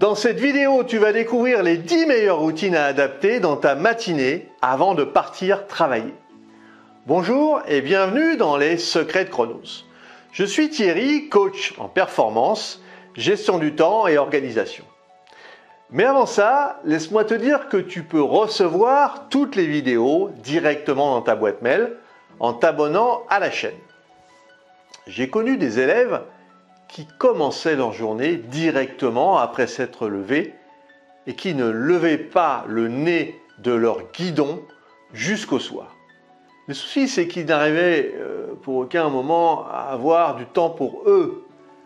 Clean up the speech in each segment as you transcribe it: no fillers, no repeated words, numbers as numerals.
Dans cette vidéo, tu vas découvrir les 10 meilleures routines à adapter dans ta matinée avant de partir travailler. Bonjour et bienvenue dans les Secrets de Chronos. Je suis Thierry, coach en performance, gestion du temps et organisation. Mais avant ça, laisse-moi te dire que tu peux recevoir toutes les vidéos directement dans ta boîte mail en t'abonnant à la chaîne. J'ai connu des élèves qui commençaient leur journée directement après s'être levés et qui ne levaient pas le nez de leur guidon jusqu'au soir. Le souci, c'est qu'ils n'arrivaient pour aucun moment à avoir du temps pour eux.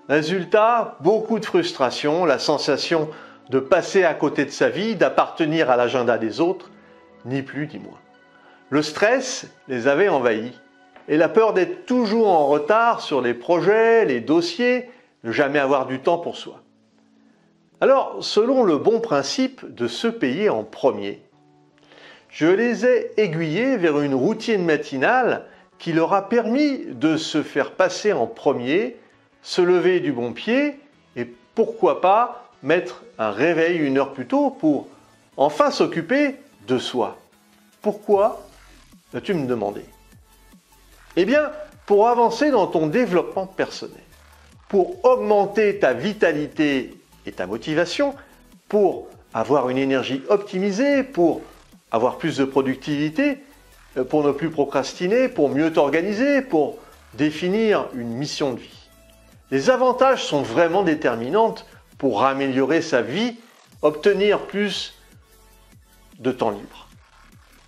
Résultat, beaucoup de frustration, la sensation de passer à côté de sa vie, d'appartenir à l'agenda des autres, ni plus ni moins. Le stress les avait envahis et la peur d'être toujours en retard sur les projets, les dossiers, ne jamais avoir du temps pour soi. Alors, selon le bon principe de se payer en premier, je les ai aiguillés vers une routine matinale qui leur a permis de se faire passer en premier, se lever du bon pied et pourquoi pas mettre un réveil 1 heure plus tôt pour enfin s'occuper de soi. Pourquoi, vas-tu me demander? Eh bien, pour avancer dans ton développement personnel, pour augmenter ta vitalité et ta motivation, pour avoir une énergie optimisée, pour avoir plus de productivité, pour ne plus procrastiner, pour mieux t'organiser, pour définir une mission de vie. Les avantages sont vraiment déterminants pour améliorer sa vie, obtenir plus de temps libre.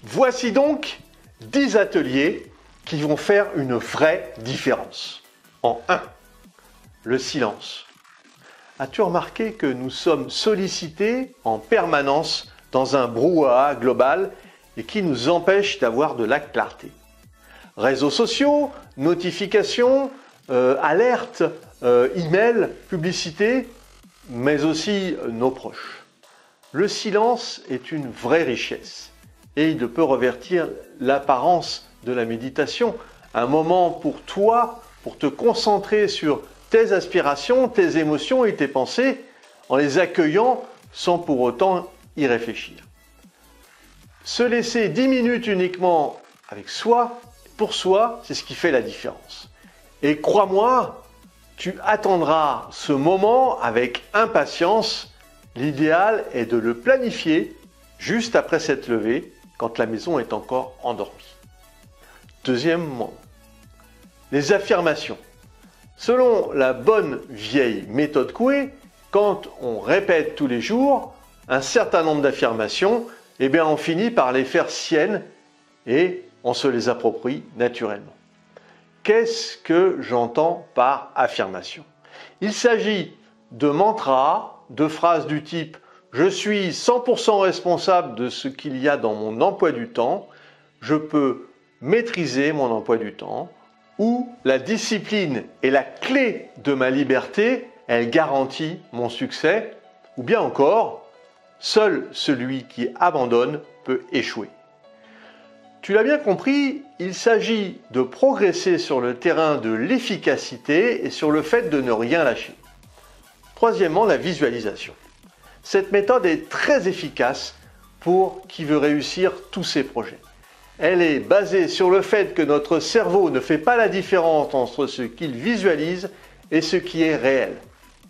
Voici donc 10 ateliers qui vont faire une vraie différence. En 1. Le silence. As-tu remarqué que nous sommes sollicités en permanence dans un brouhaha global et qui nous empêche d'avoir de la clarté? Réseaux sociaux, notifications, alertes, emails, publicités, mais aussi nos proches. Le silence est une vraie richesse et il peut revêtir l'apparence de la méditation, un moment pour toi, pour te concentrer sur tes aspirations, tes émotions et tes pensées en les accueillant sans pour autant y réfléchir. Se laisser 10 minutes uniquement avec soi, pour soi, c'est ce qui fait la différence. Et crois-moi, tu attendras ce moment avec impatience. L'idéal est de le planifier juste après s'être levé, quand la maison est encore endormie. Deuxièmement, les affirmations. Selon la bonne vieille méthode Coué, quand on répète tous les jours un certain nombre d'affirmations, eh bien on finit par les faire siennes et on se les approprie naturellement. Qu'est-ce que j'entends par affirmation? Il s'agit de mantras, de phrases du type « Je suis 100% responsable de ce qu'il y a dans mon emploi du temps, je peux maîtriser mon emploi du temps » ou « La discipline est la clé de ma liberté, elle garantit mon succès » ou bien encore « Seul celui qui abandonne peut échouer ». Tu l'as bien compris, il s'agit de progresser sur le terrain de l'efficacité et sur le fait de ne rien lâcher. Troisièmement, la visualisation. Cette méthode est très efficace pour qui veut réussir tous ses projets. Elle est basée sur le fait que notre cerveau ne fait pas la différence entre ce qu'il visualise et ce qui est réel.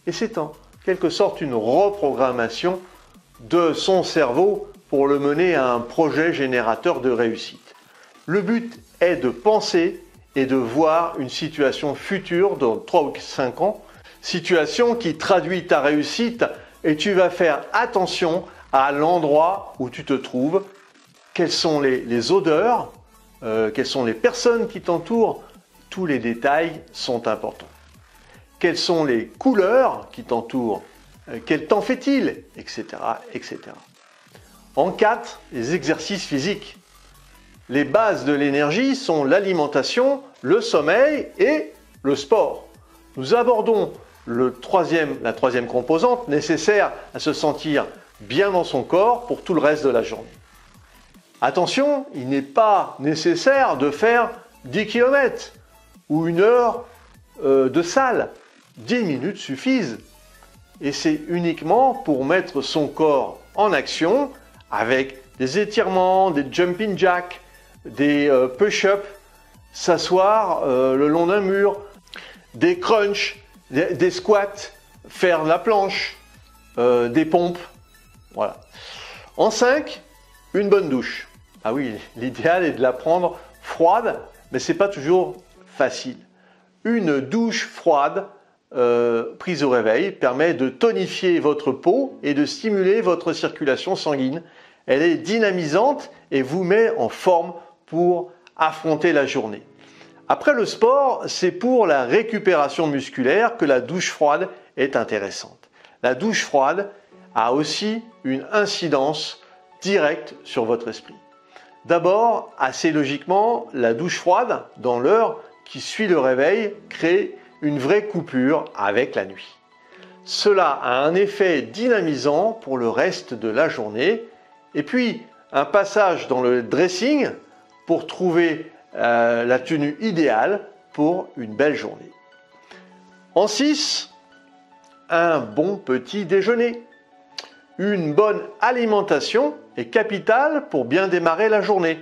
Et c'est en quelque sorte une reprogrammation de son cerveau pour le mener à un projet générateur de réussite. Le but est de penser et de voir une situation future dans 3 ou 5 ans, situation qui traduit ta réussite et tu vas faire attention à l'endroit où tu te trouves, quelles sont les odeurs, quelles sont les personnes qui t'entourent, tous les détails sont importants. Quelles sont les couleurs qui t'entourent, quel temps fait-il, etc., etc. En 4, les exercices physiques. Les bases de l'énergie sont l'alimentation, le sommeil et le sport. Nous abordons la troisième composante nécessaire à se sentir bien dans son corps pour tout le reste de la journée. Attention, il n'est pas nécessaire de faire 10 km ou 1 heure de salle. 10 minutes suffisent. et c'est uniquement pour mettre son corps en action avec des étirements, des jumping jacks, des push-ups, s'asseoir le long d'un mur, des crunchs, des squats, faire la planche, des pompes. Voilà. En 5, une bonne douche. Ah oui, l'idéal est de la prendre froide, mais ce n'est pas toujours facile. Une douche froide prise au réveil permet de tonifier votre peau et de stimuler votre circulation sanguine. Elle est dynamisante et vous met en forme pour affronter la journée. Après le sport, c'est pour la récupération musculaire que la douche froide est intéressante. La douche froide a aussi une incidence directe sur votre esprit. D'abord, assez logiquement, la douche froide, dans l'heure qui suit le réveil, crée une vraie coupure avec la nuit. Cela a un effet dynamisant pour le reste de la journée. Et puis, un passage dans le dressing pour trouver la tenue idéale pour une belle journée. En 6, un bon petit déjeuner. Une bonne alimentation est capitale pour bien démarrer la journée.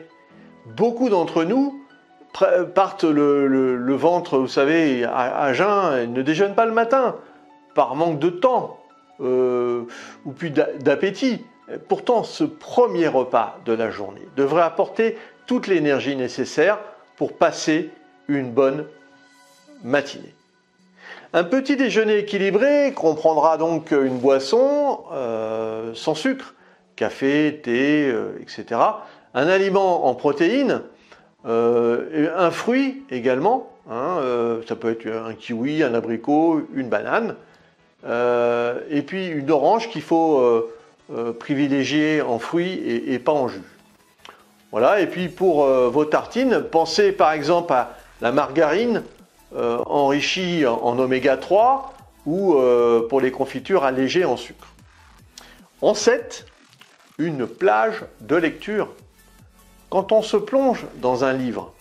Beaucoup d'entre nous partent le ventre, vous savez, à jeun, et ne déjeunent pas le matin, par manque de temps ou puis d'appétit. Pourtant, ce premier repas de la journée devrait apporter toute l'énergie nécessaire pour passer une bonne matinée. Un petit déjeuner équilibré comprendra donc une boisson sans sucre, café, thé, etc. Un aliment en protéines, un fruit également, ça peut être un kiwi, un abricot, une banane, et puis une orange qu'il faut privilégier en fruits et pas en jus. Voilà, et puis pour vos tartines, pensez par exemple à la margarine enrichie en oméga 3 ou pour les confitures allégées en sucre. En 7, une plage de lecture. Quand on se plonge dans un livre,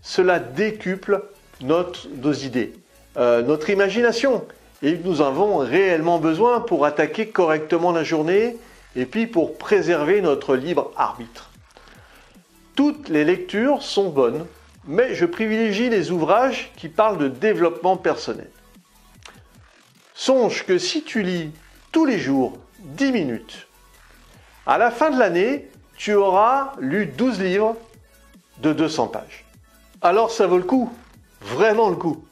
cela décuple nos idées, notre imagination. Et nous avons réellement besoin pour attaquer correctement la journée et puis pour préserver notre libre arbitre. Toutes les lectures sont bonnes, mais je privilégie les ouvrages qui parlent de développement personnel. Songe que si tu lis tous les jours 10 minutes, à la fin de l'année, tu auras lu 12 livres de 200 pages. Alors ça vaut le coup, vraiment le coup.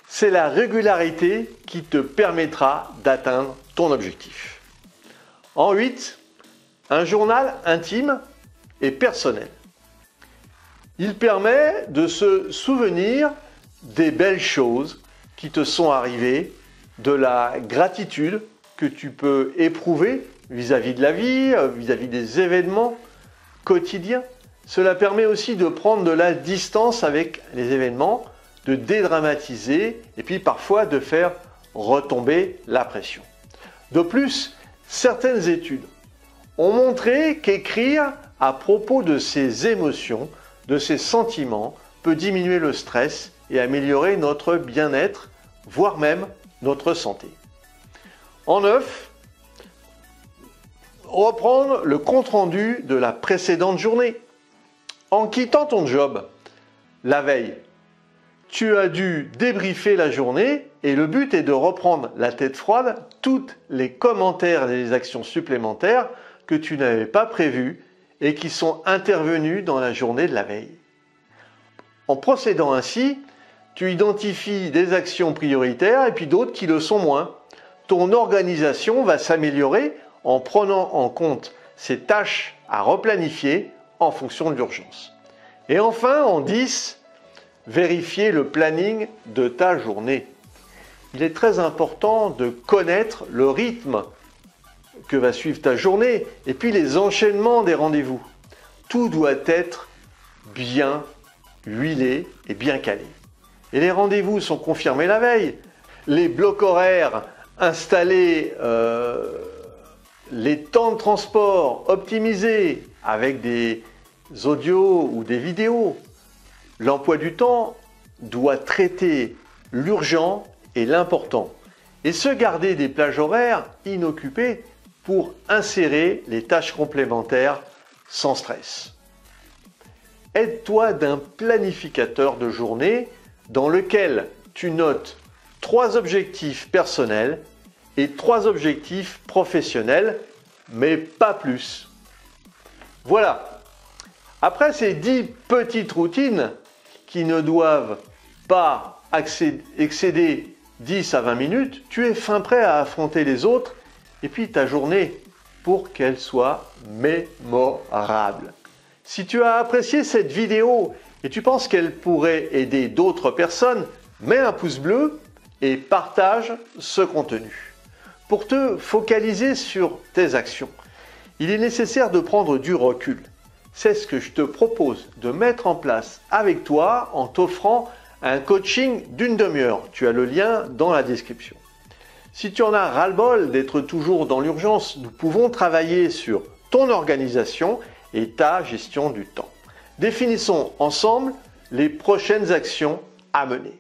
C'est la régularité qui te permettra d'atteindre ton objectif. En 8, un journal intime et personnel. Il permet de se souvenir des belles choses qui te sont arrivées, de la gratitude que tu peux éprouver vis-à-vis de la vie, vis-à-vis des événements quotidiens. Cela permet aussi de prendre de la distance avec les événements, de dédramatiser et puis parfois de faire retomber la pression. De plus, certaines études ont montré qu'écrire à propos de ses émotions, de ses sentiments, peut diminuer le stress et améliorer notre bien-être, voire même notre santé. En 9, reprendre le compte-rendu de la précédente journée. En quittant ton job la veille, tu as dû débriefer la journée et le but est de reprendre la tête froide tous les commentaires et les actions supplémentaires que tu n'avais pas prévues et qui sont intervenus dans la journée de la veille. En procédant ainsi, tu identifies des actions prioritaires et puis d'autres qui le sont moins. Ton organisation va s'améliorer en prenant en compte ces tâches à replanifier en fonction de l'urgence. Et enfin, en 10, vérifier le planning de ta journée. Il est très important de connaître le rythme que va suivre ta journée et puis les enchaînements des rendez-vous. Tout doit être bien huilé et bien calé. Et les rendez-vous sont confirmés la veille. Les blocs horaires installés, les temps de transport optimisés avec des audios ou des vidéos. L'emploi du temps doit traiter l'urgent et l'important. et se garder des plages horaires inoccupées pour insérer les tâches complémentaires sans stress. Aide-toi d'un planificateur de journée dans lequel tu notes 3 objectifs personnels et 3 objectifs professionnels, mais pas plus. Voilà. Après ces 10 petites routines qui ne doivent pas excéder 10 à 20 minutes, tu es fin prêt à affronter les autres et puis ta journée pour qu'elle soit mémorable. Si tu as apprécié cette vidéo et tu penses qu'elle pourrait aider d'autres personnes, mets un pouce bleu et partage ce contenu. Pour te focaliser sur tes actions, il est nécessaire de prendre du recul. C'est ce que je te propose de mettre en place avec toi en t'offrant un coaching d'une demi-heure. Tu as le lien dans la description. Si tu en as ras-le-bol d'être toujours dans l'urgence, nous pouvons travailler sur ton organisation et ta gestion du temps. Définissons ensemble les prochaines actions à mener.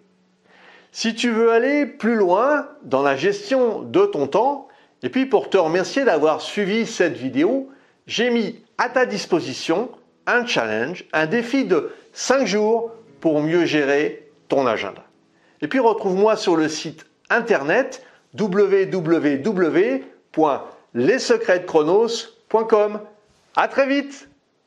Si tu veux aller plus loin dans la gestion de ton temps, et puis pour te remercier d'avoir suivi cette vidéo, j'ai mis à ta disposition un challenge, un défi de 5 jours pour mieux gérer ton agenda. Et puis retrouve-moi sur le site internet www.lessecretsdechronos.com. À très vite!